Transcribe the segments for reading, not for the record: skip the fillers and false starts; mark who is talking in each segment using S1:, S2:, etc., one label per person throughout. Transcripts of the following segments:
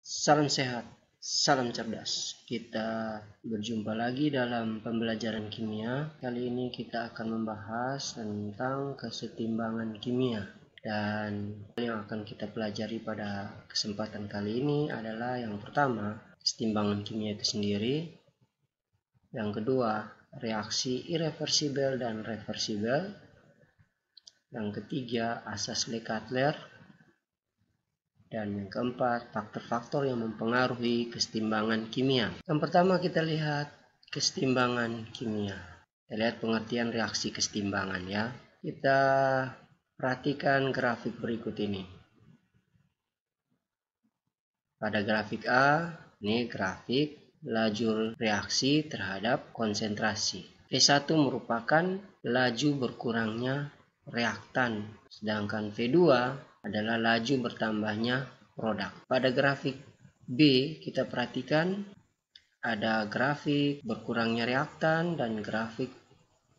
S1: Salam sehat, salam cerdas. Kita berjumpa lagi dalam pembelajaran kimia. Kali ini kita akan membahas tentang kesetimbangan kimia. Dan yang akan kita pelajari pada kesempatan kali ini adalah yang pertama, kesetimbangan kimia itu sendiri. Yang kedua, reaksi irreversibel dan reversibel. Yang ketiga, asas Le-Cutler. Dan yang keempat, faktor-faktor yang mempengaruhi kesetimbangan kimia. Yang pertama kita lihat kesetimbangan kimia. Kita lihat pengertian reaksi kesetimbangan ya. Kita perhatikan grafik berikut ini. Pada grafik A, ini grafik laju reaksi terhadap konsentrasi. V1 merupakan laju berkurangnya reaktan, sedangkan V2 adalah laju bertambahnya produk. Pada grafik B kita perhatikan ada grafik berkurangnya reaktan dan grafik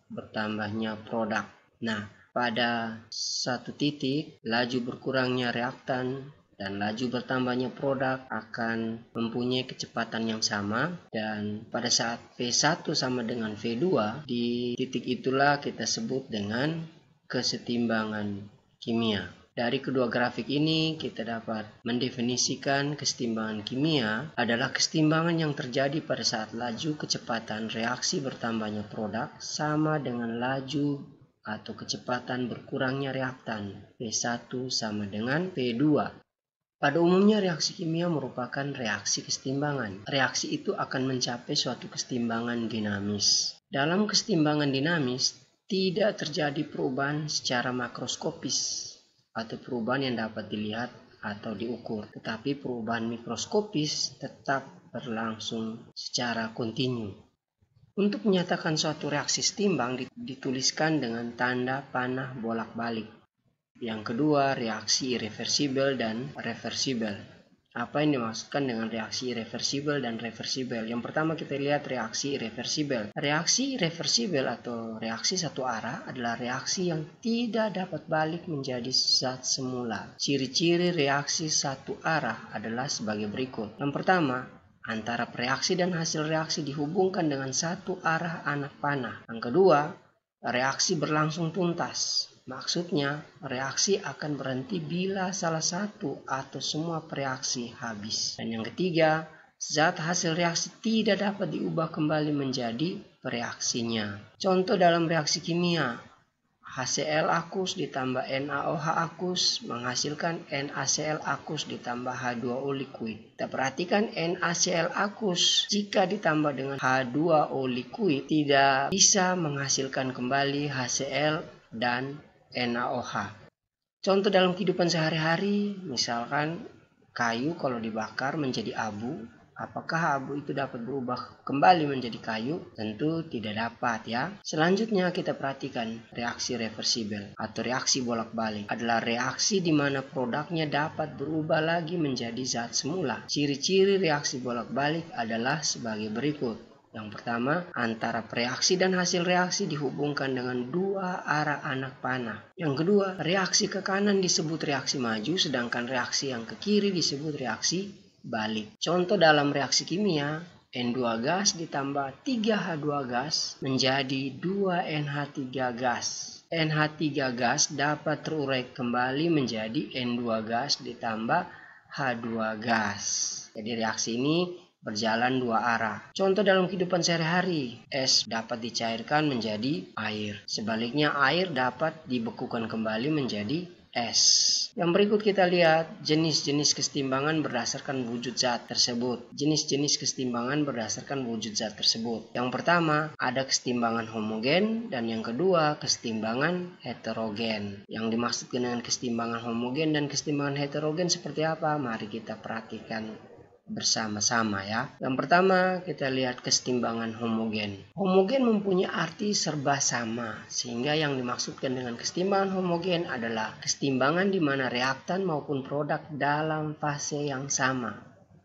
S1: bertambahnya produk. Nah, pada satu titik laju berkurangnya reaktan dan laju bertambahnya produk akan mempunyai kecepatan yang sama, dan pada saat V1 sama dengan V2, di titik itulah kita sebut dengan kesetimbangan kimia. Dari kedua grafik ini kita dapat mendefinisikan kesetimbangan kimia adalah kesetimbangan yang terjadi pada saat laju kecepatan reaksi bertambahnya produk sama dengan laju atau kecepatan berkurangnya reaktan. V1 sama dengan V2. Pada umumnya reaksi kimia merupakan reaksi kesetimbangan. Reaksi itu akan mencapai suatu kesetimbangan dinamis. Dalam kesetimbangan dinamis tidak terjadi perubahan secara makroskopis atau perubahan yang dapat dilihat atau diukur, tetapi perubahan mikroskopis tetap berlangsung secara kontinu. Untuk menyatakan suatu reaksi setimbang dituliskan dengan tanda panah bolak-balik. Yang kedua, reaksi irreversibel dan reversibel. Apa yang dimaksudkan dengan reaksi irreversibel dan reversibel? Yang pertama kita lihat reaksi irreversibel. Reaksi irreversibel atau reaksi satu arah adalah reaksi yang tidak dapat balik menjadi zat semula. Ciri-ciri reaksi satu arah adalah sebagai berikut. Yang pertama, antara reaksi dan hasil reaksi dihubungkan dengan satu arah anak panah. Yang kedua, reaksi berlangsung tuntas. Maksudnya, reaksi akan berhenti bila salah satu atau semua reaksi habis. Dan yang ketiga, zat hasil reaksi tidak dapat diubah kembali menjadi reaksinya. Contoh dalam reaksi kimia, HCl akus ditambah NaOH akus menghasilkan NaCl akus ditambah H2O liquid. Kita perhatikan NaCl akus jika ditambah dengan H2O liquid tidak bisa menghasilkan kembali HCl dan NaOH. Contoh dalam kehidupan sehari-hari, misalkan kayu kalau dibakar menjadi abu, apakah abu itu dapat berubah kembali menjadi kayu? Tentu tidak dapat ya. Selanjutnya kita perhatikan reaksi reversibel atau reaksi bolak-balik. Adalah reaksi di mana produknya dapat berubah lagi menjadi zat semula. Ciri-ciri reaksi bolak-balik adalah sebagai berikut. Yang pertama, antara reaksi dan hasil reaksi dihubungkan dengan dua arah anak panah. Yang kedua, reaksi ke kanan disebut reaksi maju, sedangkan reaksi yang ke kiri disebut reaksi balik. Contoh dalam reaksi kimia, N2 gas ditambah 3H2 gas menjadi 2NH3 gas. NH3 gas dapat terurai kembali menjadi N2 gas ditambah H2 gas. Jadi reaksi ini berjalan dua arah. Contoh dalam kehidupan sehari-hari, es dapat dicairkan menjadi air. Sebaliknya, air dapat dibekukan kembali menjadi es. Yang berikut kita lihat jenis-jenis kesetimbangan berdasarkan wujud zat tersebut. Jenis-jenis kesetimbangan berdasarkan wujud zat tersebut. Yang pertama, ada kesetimbangan homogen, dan yang kedua, kesetimbangan heterogen. Yang dimaksudkan dengan kesetimbangan homogen dan kesetimbangan heterogen seperti apa? Mari kita perhatikan bersama-sama ya. Yang pertama kita lihat kesetimbangan homogen. Homogen mempunyai arti serba sama, sehingga yang dimaksudkan dengan kesetimbangan homogen adalah kesetimbangan di mana reaktan maupun produk dalam fase yang sama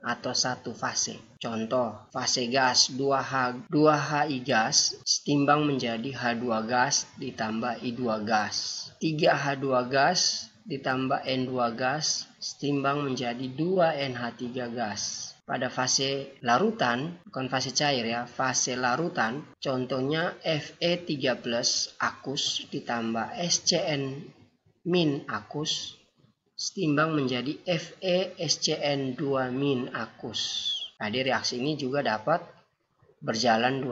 S1: atau satu fase. Contoh, fase gas 2Hi gas setimbang menjadi H2 gas ditambah I2 gas. 3H2 gas ditambah N2 gas setimbang menjadi 2 NH3 gas. Pada fase larutan, bukan fase cair ya, fase larutan, contohnya Fe3+ akus ditambah SCN- akus setimbang menjadi FeSCN2- akus. Jadi reaksi ini juga dapat berjalan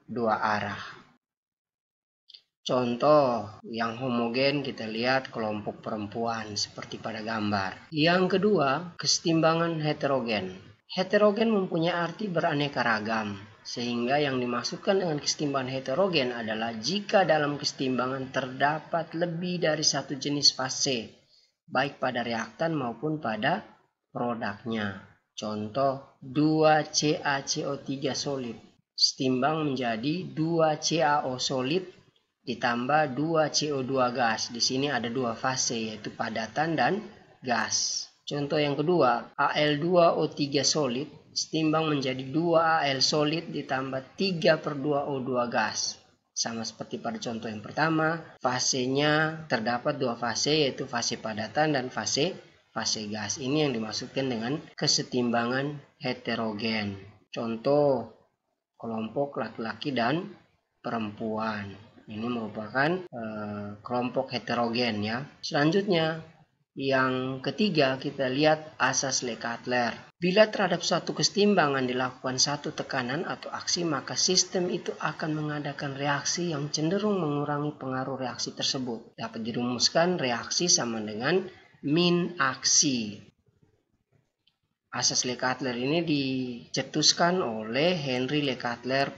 S1: dua arah. Contoh yang homogen kita lihat kelompok perempuan seperti pada gambar. Yang kedua, kesetimbangan heterogen. Heterogen mempunyai arti beraneka ragam, sehingga yang dimaksudkan dengan kesetimbangan heterogen adalah jika dalam kesetimbangan terdapat lebih dari satu jenis fase, baik pada reaktan maupun pada produknya. Contoh 2CaCO3 solid setimbang menjadi 2CaO solid ditambah 2CO2 gas. Di sini ada dua fase, yaitu padatan dan gas. Contoh yang kedua, Al2O3 solid setimbang menjadi 2Al solid ditambah 3/2O2 gas. Sama seperti pada contoh yang pertama, fasenya terdapat dua fase, yaitu fase padatan dan fase gas. Ini yang dimaksudkan dengan kesetimbangan heterogen. Contoh kelompok laki-laki dan perempuan. Ini merupakan kelompok heterogen ya. Selanjutnya, yang ketiga kita lihat asas Le-Cutler. Bila terhadap suatu kesetimbangan dilakukan satu tekanan atau aksi, maka sistem itu akan mengadakan reaksi yang cenderung mengurangi pengaruh reaksi tersebut. Dapat dirumuskan reaksi sama dengan min aksi. Asas Le-Cutler ini dicetuskan oleh Henri Le-Cutler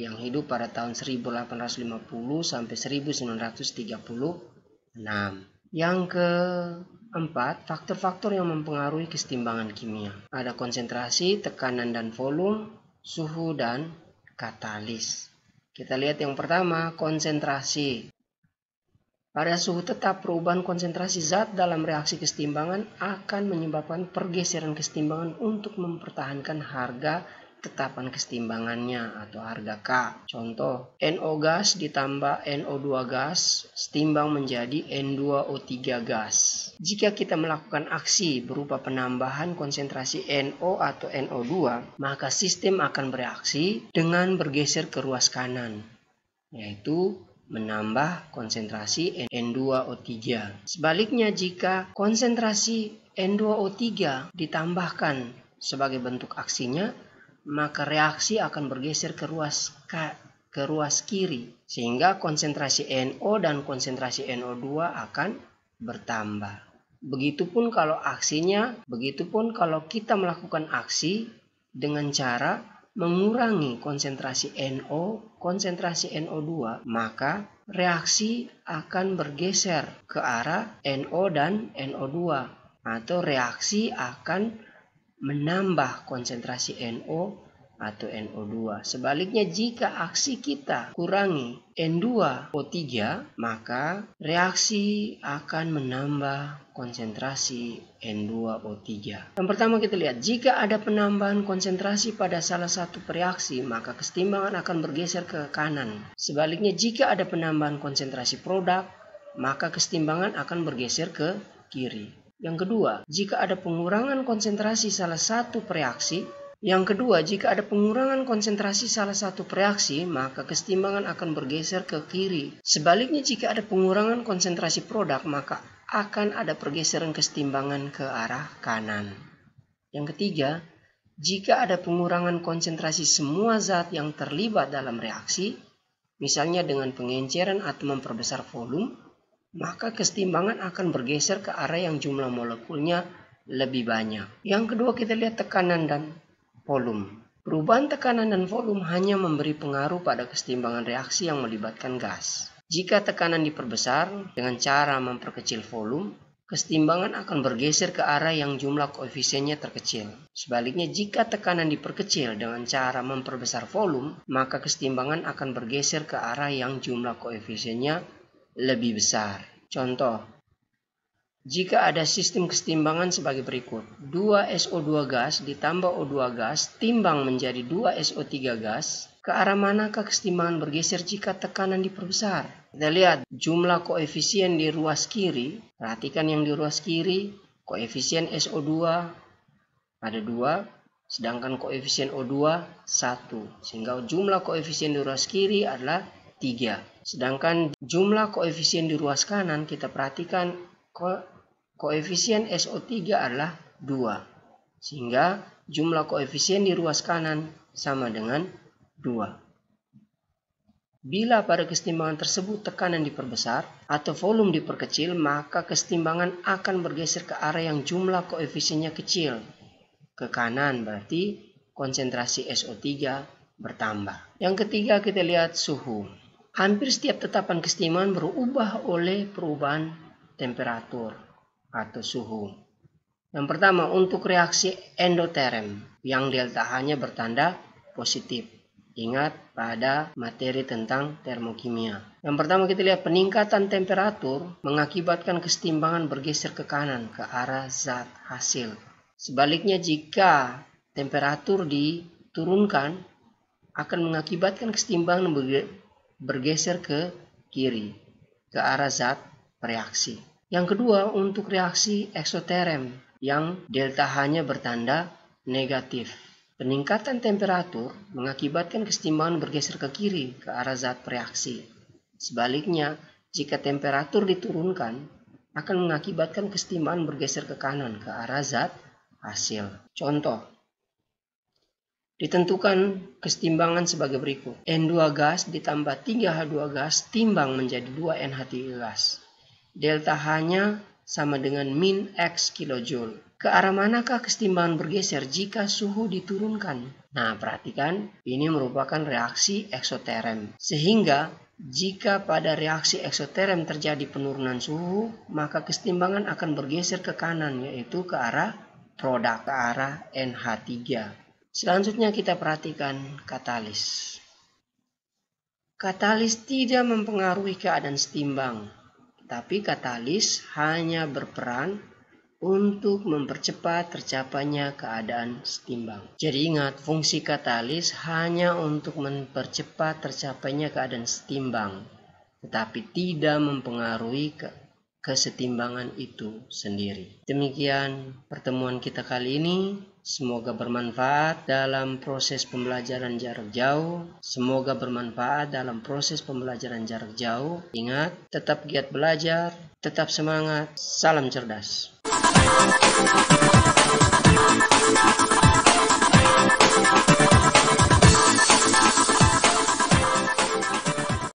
S1: yang hidup pada tahun 1850 sampai 1936. Yang keempat, faktor-faktor yang mempengaruhi kesetimbangan kimia. Ada konsentrasi, tekanan dan volume, suhu dan katalis. Kita lihat yang pertama, konsentrasi. Pada suhu tetap, perubahan konsentrasi zat dalam reaksi kesetimbangan akan menyebabkan pergeseran kesetimbangan untuk mempertahankan harga tetapan kesetimbangannya atau harga K. Contoh, NO gas ditambah NO2 gas setimbang menjadi N2O3 gas. Jika kita melakukan aksi berupa penambahan konsentrasi NO atau NO2, maka sistem akan bereaksi dengan bergeser ke ruas kanan, yaitu menambah konsentrasi N2O3. Sebaliknya, jika konsentrasi N2O3 ditambahkan sebagai bentuk aksinya, maka reaksi akan bergeser ke ruas kiri, sehingga konsentrasi NO dan konsentrasi NO2 akan bertambah. Begitupun kalau kita melakukan aksi dengan cara mengurangi konsentrasi NO, konsentrasi NO2, maka reaksi akan bergeser ke arah NO dan NO2, atau reaksi akan menambah konsentrasi NO atau NO2. Sebaliknya, jika aksi kita kurangi N2O3, maka reaksi akan menambah konsentrasi N2O3. Yang pertama kita lihat, jika ada penambahan konsentrasi pada salah satu reaksi, maka kesetimbangan akan bergeser ke kanan. Sebaliknya, jika ada penambahan konsentrasi produk, maka kesetimbangan akan bergeser ke kiri. Yang kedua, jika ada pengurangan konsentrasi salah satu reaksi, maka kesetimbangan akan bergeser ke kiri. Sebaliknya, jika ada pengurangan konsentrasi produk, maka akan ada pergeseran kesetimbangan ke arah kanan. Yang ketiga, jika ada pengurangan konsentrasi semua zat yang terlibat dalam reaksi, misalnya dengan pengenceran atau memperbesar volume, maka kesetimbangan akan bergeser ke arah yang jumlah molekulnya lebih banyak. Yang kedua, kita lihat tekanan dan volume. Perubahan tekanan dan volume hanya memberi pengaruh pada kesetimbangan reaksi yang melibatkan gas. Jika tekanan diperbesar dengan cara memperkecil volume, kesetimbangan akan bergeser ke arah yang jumlah koefisiennya terkecil. Sebaliknya, jika tekanan diperkecil dengan cara memperbesar volume, maka kesetimbangan akan bergeser ke arah yang jumlah koefisiennya lebih besar. Contoh, jika ada sistem kesetimbangan sebagai berikut. 2SO2 gas ditambah O2 gas timbang menjadi 2SO3 gas. K Ke arah manakah kesetimbangan bergeser jika tekanan diperbesar? Kita lihat jumlah koefisien di ruas kiri. Perhatikan yang di ruas kiri, koefisien SO2 ada 2, sedangkan koefisien O2 1. Sehingga jumlah koefisien di ruas kiri adalah 3. Sedangkan jumlah koefisien di ruas kanan, kita perhatikan koefisien SO3 adalah 2. Sehingga jumlah koefisien di ruas kanan sama dengan 2. Bila pada kesetimbangan tersebut tekanan diperbesar atau volume diperkecil, maka kesetimbangan akan bergeser ke arah yang jumlah koefisiennya kecil. Ke kanan berarti konsentrasi SO3 bertambah. Yang ketiga kita lihat suhu. Hampir setiap tetapan kesetimbangan berubah oleh perubahan temperatur atau suhu. Yang pertama untuk reaksi endoterm yang delta H-nya bertanda positif. Ingat pada materi tentang termokimia. Yang pertama kita lihat peningkatan temperatur mengakibatkan kesetimbangan bergeser ke kanan ke arah zat hasil. Sebaliknya jika temperatur diturunkan akan mengakibatkan kesetimbangan bergeser ke kiri ke arah zat reaksi. Yang kedua untuk reaksi eksoterm yang delta H-nya bertanda negatif. Peningkatan temperatur mengakibatkan kesetimbangan bergeser ke kiri ke arah zat reaksi. Sebaliknya, jika temperatur diturunkan, akan mengakibatkan kesetimbangan bergeser ke kanan ke arah zat hasil. Contoh, ditentukan kesetimbangan sebagai berikut. N2 gas ditambah 3H2 gas timbang menjadi 2NH3 gas. Delta H-nya sama dengan min X kilojoule. Ke arah manakah kesetimbangan bergeser jika suhu diturunkan? Nah, perhatikan, ini merupakan reaksi eksoterm. Sehingga, jika pada reaksi eksoterm terjadi penurunan suhu, maka kesetimbangan akan bergeser ke kanan, yaitu ke arah produk, ke arah NH3. Selanjutnya kita perhatikan katalis. Katalis tidak mempengaruhi keadaan setimbang, tapi katalis hanya berperan untuk mempercepat tercapainya keadaan setimbang. Jadi ingat, fungsi katalis hanya untuk mempercepat tercapainya keadaan setimbang, tetapi tidak mempengaruhi kesetimbangan itu sendiri. Demikian pertemuan kita kali ini. Semoga bermanfaat dalam proses pembelajaran jarak jauh. Semoga bermanfaat dalam proses pembelajaran jarak jauh. Ingat, tetap giat belajar, tetap semangat, salam cerdas.